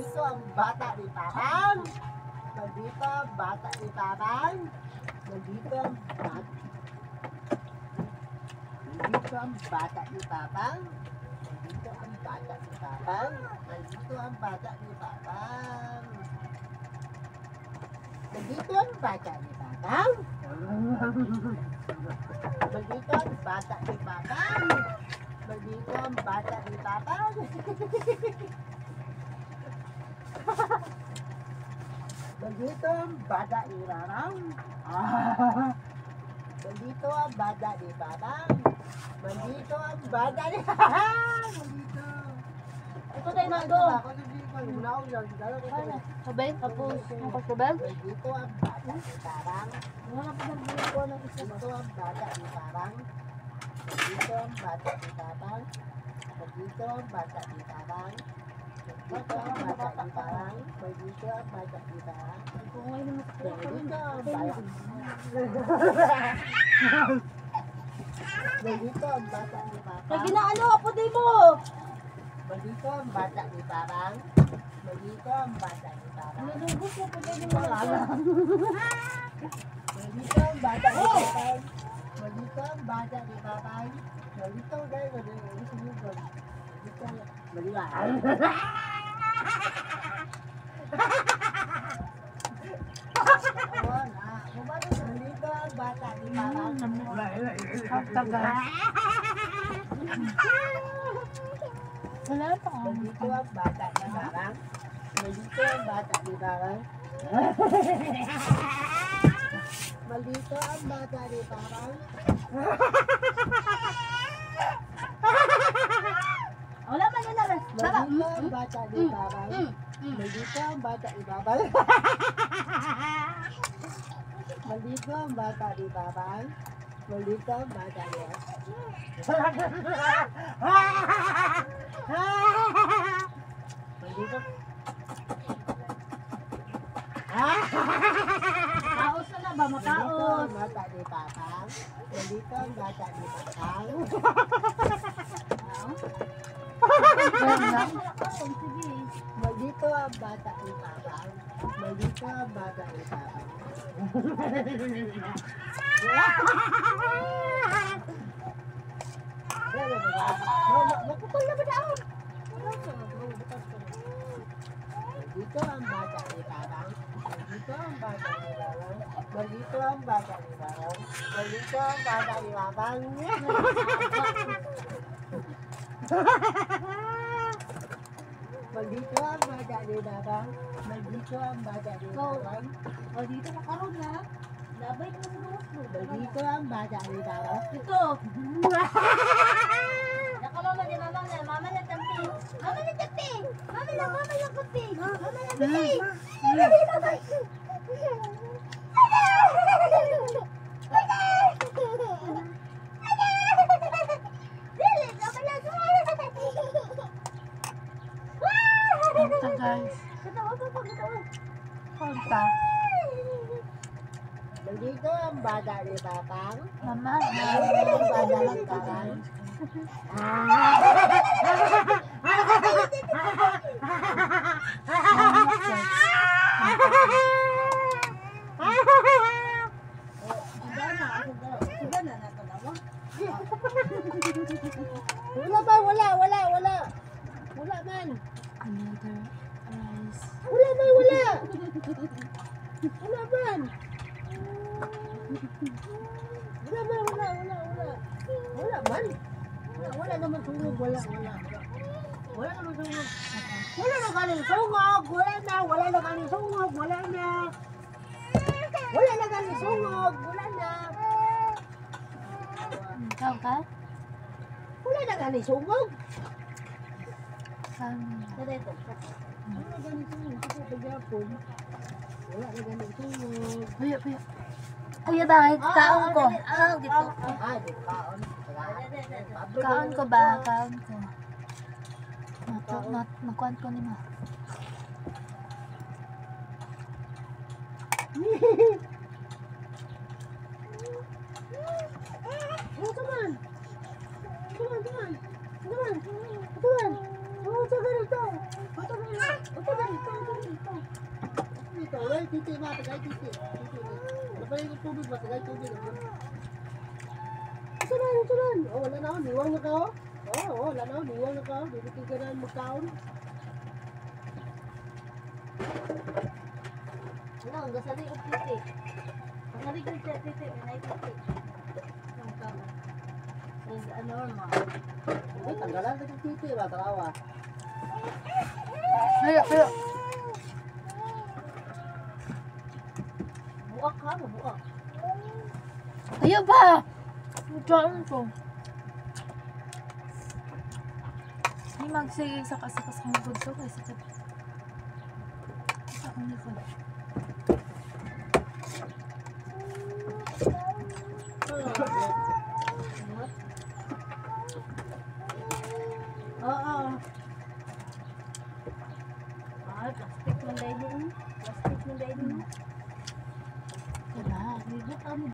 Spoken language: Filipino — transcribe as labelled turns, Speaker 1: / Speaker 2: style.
Speaker 1: Maldito ang bata ni Papang. Maldito ang bata ni Papang. Maldito ang bata. Maldito ang bata ni Papang. Maldito ang bata ni Papang. Maldito ang bata ni Papang. Maldito ang bata ni Papang. Maldito ang bata ni Papang. Maldito ang bata ni Papang. Maldito ang bata ni Papang. Maldito ang bata ni Papang. Maldito ang bata ni Papang. Maldito.
Speaker 2: Ito tayo nago. Sabay, tapos ang sabay.
Speaker 1: Maldito ang bata ni Papang.
Speaker 2: Wala pa nang buko ng isa.
Speaker 1: Maldito ang bata ni Papang. Maldito ang bata ni Papang. Maldito ang bata ni Papang. Maldito ang bata ni Papang. Maldito ang bata ni Papang.
Speaker 2: Kung ngayon naman sa
Speaker 1: Maldito ang bata. Maldito ang bata ni
Speaker 2: Kaya
Speaker 1: Papang.
Speaker 2: ginaano ako din mo.
Speaker 1: Maldito ang bata ni Papang. Maldito ang bata ni Papang.
Speaker 2: Nadugo ko pa din mo.
Speaker 1: Maldito ang bata ni Papang. Maldito ang bata ni Papang. Maldito guys, maldito. Maldito. Maldito. Maldito ang bata ni Papang.
Speaker 2: Wala pa.
Speaker 1: Maldito ang bata ni Papang. Maldito ang bata ni Papang. Maldito ang bata ni Papang.
Speaker 2: Wala pa yun naman. Baba.
Speaker 1: Maldito ang bata ni Papang. Maldito ang bata ni Papang. Maldito ang bata ni Papang. Maldito ang bata ni Maldito.
Speaker 2: Kaos na ba?
Speaker 1: Maldito
Speaker 2: Makaos.
Speaker 1: ang bata ni Papang. Maldito ang bata ni Papang.
Speaker 2: Sige.
Speaker 1: Maldito ang bata ni Papang. Maldito ang bata ni Papang. Makapal na ba daon? Maldito ang bata ni Papang. Maldito ang bata ni Papang. Maldito ang bata ni Papang. Maldito ang bata ni Papang. Maldito ang bata ni Papang. Maldito ang bata ni Papang.
Speaker 2: O dito ka karoon na. Labay ka sa luwas mo.
Speaker 1: Maldito ang bata ni Papang.
Speaker 2: Ito. Nakamama ni mama na. Mama na tampi. Mama na tampi. Mama na tampi. Mama na tampi.
Speaker 3: Punta guys. Punta.
Speaker 1: Maldito ang bata ni Papang.
Speaker 3: Mama.
Speaker 1: Maldito ang bata ni Papang. Wala ba? Wala man.
Speaker 3: Another rice.
Speaker 1: Wala man. Wala naman sungog. Wala naman sungog. Wala na galing sungog. Wala na galing sungog. Wala na
Speaker 3: Ikaw ka?
Speaker 1: Wala na galing sungog.
Speaker 3: Saan?
Speaker 1: Wala na galing sungog. Pagyapon. Wala na galing sungog.
Speaker 3: Puyo. Kuya bakit? Kaon ko. Dito.
Speaker 1: Di kaon.
Speaker 3: Kaon ko ba? Kaon ko. Makuan ko ni ma.
Speaker 1: Come on. titi ba? Tagay titi. Titi. Napalay ng tubig ba? Tagay tubig. Sunan. Oh, wala na ako. Niwang na ka oh. Wala na ako. Niwang na ka oh. Bibigay ka na magkaon.
Speaker 2: Ano, gasali yung titi. Gasali yung titi. Ganay titi. Ang kama. Is normal.
Speaker 1: Uy, tanggalan ka ng titi ba? Tarawa.
Speaker 3: Pero.
Speaker 2: Buak ka, mabuak.
Speaker 3: Ayaw ba? Diyan ko. Ay, magsige sa kasikas kong bunso kay sakit. Sa akong likod.
Speaker 2: Oo. Ay, plastic man dahil din. Plastic man dahil din.
Speaker 3: Diba?
Speaker 2: Ligot kami.